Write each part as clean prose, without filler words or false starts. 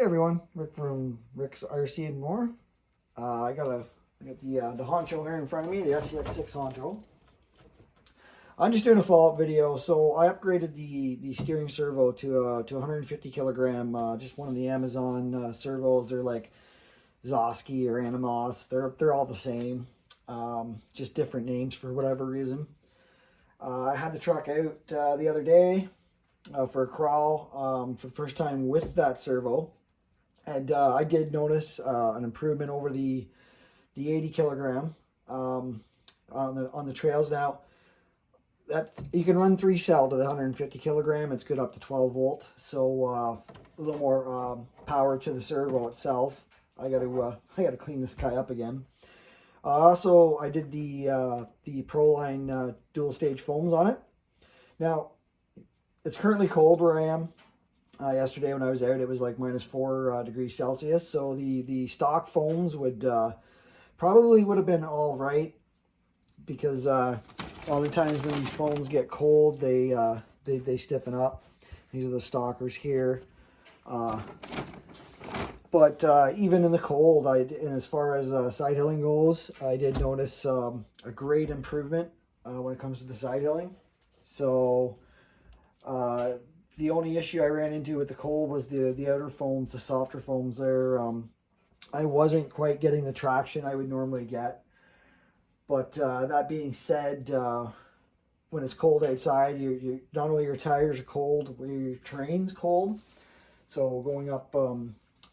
everyone, Rick from Rick's RC and More. I got the Honcho here in front of me, the SCX6 Honcho. I'm just doing a follow-up video. So I upgraded the steering servo to 150 kilogram, just one of the Amazon servos. They're like Zoski or Animos. They're all the same, just different names for whatever reason. I had the truck out the other day for a crawl for the first time with that servo. And I did notice an improvement over the 80 kilogram on the trails. Now that you can run 3-cell to the 150 kilogram, it's good up to 12 volt. So a little more power to the servo itself. I got to clean this guy up again. Also, I did the Proline dual stage foams on it. Now it's currently cold where I am. Yesterday when I was out, it was like -4 degrees Celsius. So the stock foams would probably would have been all right, because all the times when these foams get cold, they stiffen up. These are the stockers here. But even in the cold, and as far as side hilling goes, I did notice a great improvement when it comes to the side hilling. So the only issue I ran into with the cold was the outer foams, the softer foams there. I wasn't quite getting the traction I would normally get. But that being said, when it's cold outside, you not only your tires are cold, your terrain's cold. So going up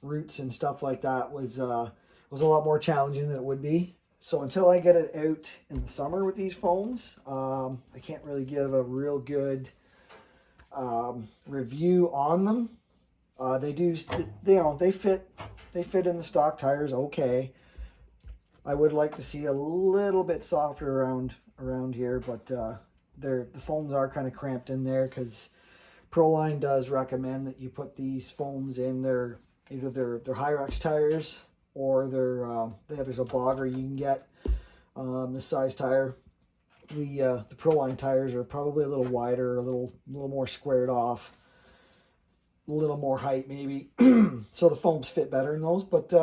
routes and stuff like that was a lot more challenging than it would be. So until I get it out in the summer with these foams, I can't really give a real good review on them. They fit in the stock tires okay. I would like to see a little bit softer around here, but the foams are kind of cramped in there, because Proline does recommend that you put these foams in either their Hyrax tires, or there's a bogger you can get this size tire. The Proline tires are probably a little wider, a little more squared off, a little more height maybe, so the foams fit better in those. But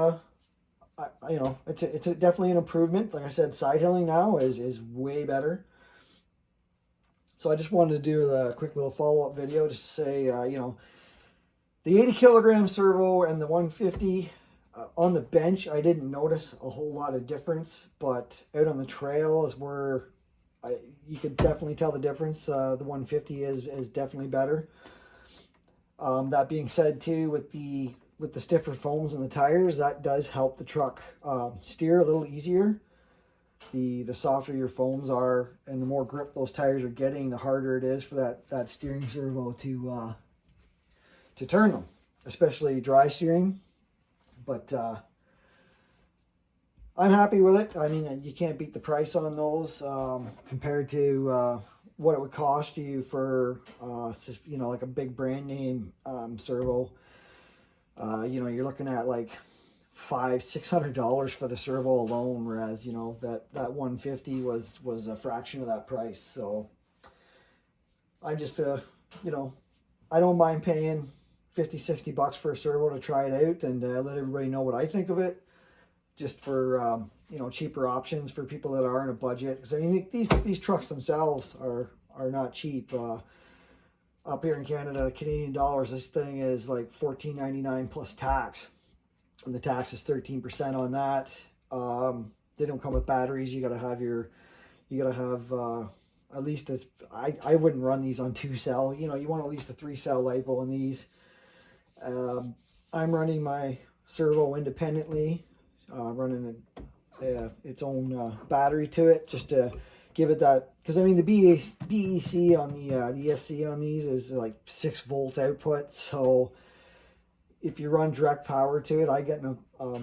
it's definitely an improvement. Like I said, side hilling now is way better. So I just wanted to do a quick little follow-up video just to say, the 80 kilogram servo and the 150 on the bench, I didn't notice a whole lot of difference, but out on the trail is where you could definitely tell the difference. The 150 is definitely better. That being said, too, with the stiffer foams in the tires, that does help the truck steer a little easier. The softer your foams are and the more grip those tires are getting, the harder it is for that steering servo to turn them, especially dry steering. But I'm happy with it. I mean, you can't beat the price on those compared to what it would cost you for like a big brand name servo. You're looking at like $500-600 for the servo alone, whereas that 150 was a fraction of that price. So I just I don't mind paying $50-60 for a servo to try it out and let everybody know what I think of it, just for cheaper options for people that are in a budget. Because I mean, these trucks themselves are not cheap. Up here in Canada, Canadian dollars, this thing is like $14.99 plus tax, and the tax is 13% on that. They don't come with batteries. You gotta have at least I wouldn't run these on 2-cell. You want at least a 3-cell LiPo in these. I'm running my servo independently, running its own battery to it, just to give it that, because I mean the BEC on the SC on these is like 6 volts output. So if you run direct power to it, I get a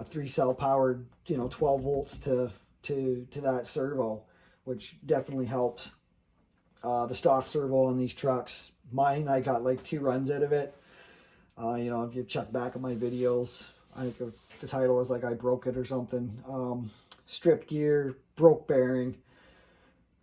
3-cell powered 12 volts to that servo, which definitely helps. The stock servo on these trucks, mine, I got like 2 runs out of it. If you check back at my videos, I think the title is like I broke it or something. Stripped gear, broke bearing.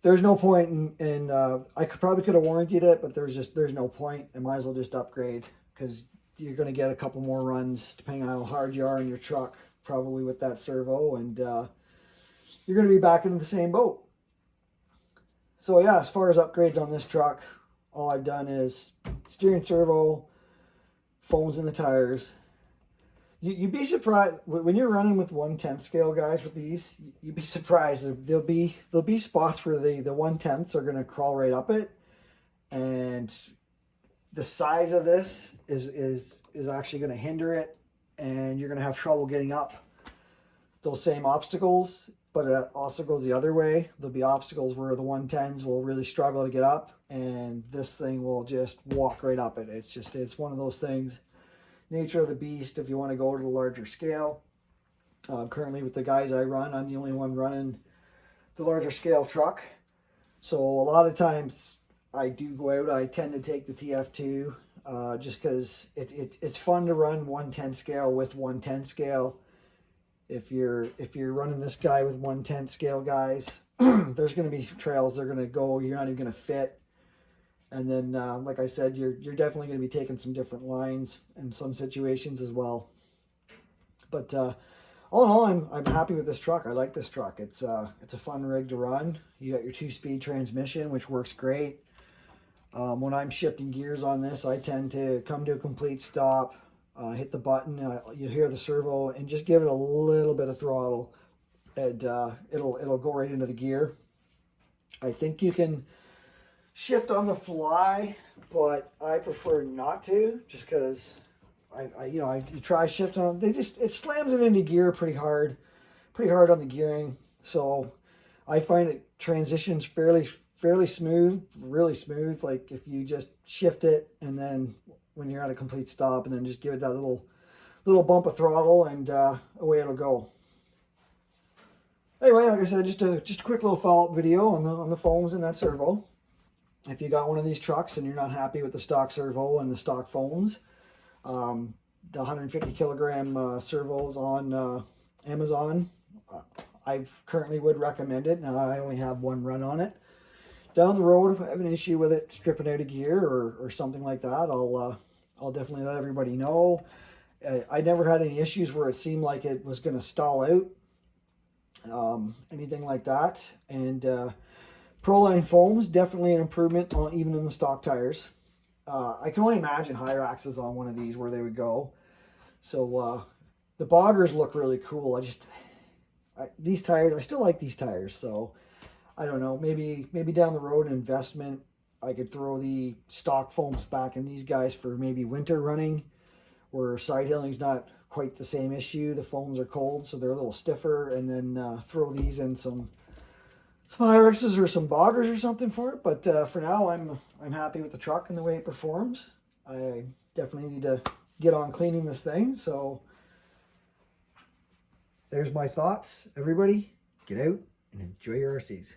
There's no point in I probably could have warrantied it, but there's no point. I might as well just upgrade, because you're going to get a couple more runs depending on how hard you are in your truck, probably with that servo, and you're going to be back into the same boat. So yeah, as far as upgrades on this truck, all I've done is steering servo, foams in the tires. You'd be surprised when you're running with 1/10 scale, guys. With these, you'd be surprised. There'll be spots where the 1/10s are going to crawl right up it, and the size of this is actually going to hinder it, and you're going to have trouble getting up those same obstacles. But it also goes the other way. There'll be obstacles where the 1/10s will really struggle to get up, and this thing will just walk right up it. It's one of those things. Nature of the beast. If you want to go to the larger scale, currently with the guys I run, I'm the only one running the larger scale truck. So a lot of times I do go out. I tend to take the TF2 just because it's fun to run 1/10 scale with 1/10 scale. If you're running this guy with 1/10 scale, guys, there's going to be trails they're going to go. You're not even going to fit. And then, like I said, you're definitely going to be taking some different lines in some situations as well. But all in all, I'm happy with this truck. I like this truck. It's a fun rig to run. You got your 2-speed transmission, which works great. When I'm shifting gears on this, I tend to come to a complete stop, hit the button, you hear the servo, and just give it a little bit of throttle, and it'll go right into the gear. I think you can shift on the fly, but I prefer not to, just because you try shifting on, it slams it into gear pretty hard on the gearing. So I find it transitions fairly smooth, really smooth. Like if you just shift it, and then when you're at a complete stop, and then just give it that little bump of throttle, and away it'll go. Anyway, like I said, just a quick little follow-up video on the foams and that servo. If you got one of these trucks and you're not happy with the stock servo and the stock foams, the 150 kilogram servos on Amazon, I currently would recommend it. Now I only have one run on it. Down the road, if I have an issue with it stripping out of gear or something like that, I'll definitely let everybody know. I never had any issues where it seemed like it was going to stall out, anything like that. And Proline foams, definitely an improvement on even in the stock tires. I can only imagine higher axes on one of these where they would go. So the boggers look really cool. These tires, I still like these tires. So I don't know, maybe down the road, an investment, I could throw the stock foams back in these guys for maybe winter running, where side hilling's not quite the same issue. The foams are cold, so they're a little stiffer, and then throw these in some Hyrexes or some boggers or something for it. But for now, I'm happy with the truck and the way it performs. I definitely need to get on cleaning this thing. So there's my thoughts. Everybody, get out and enjoy your RCs.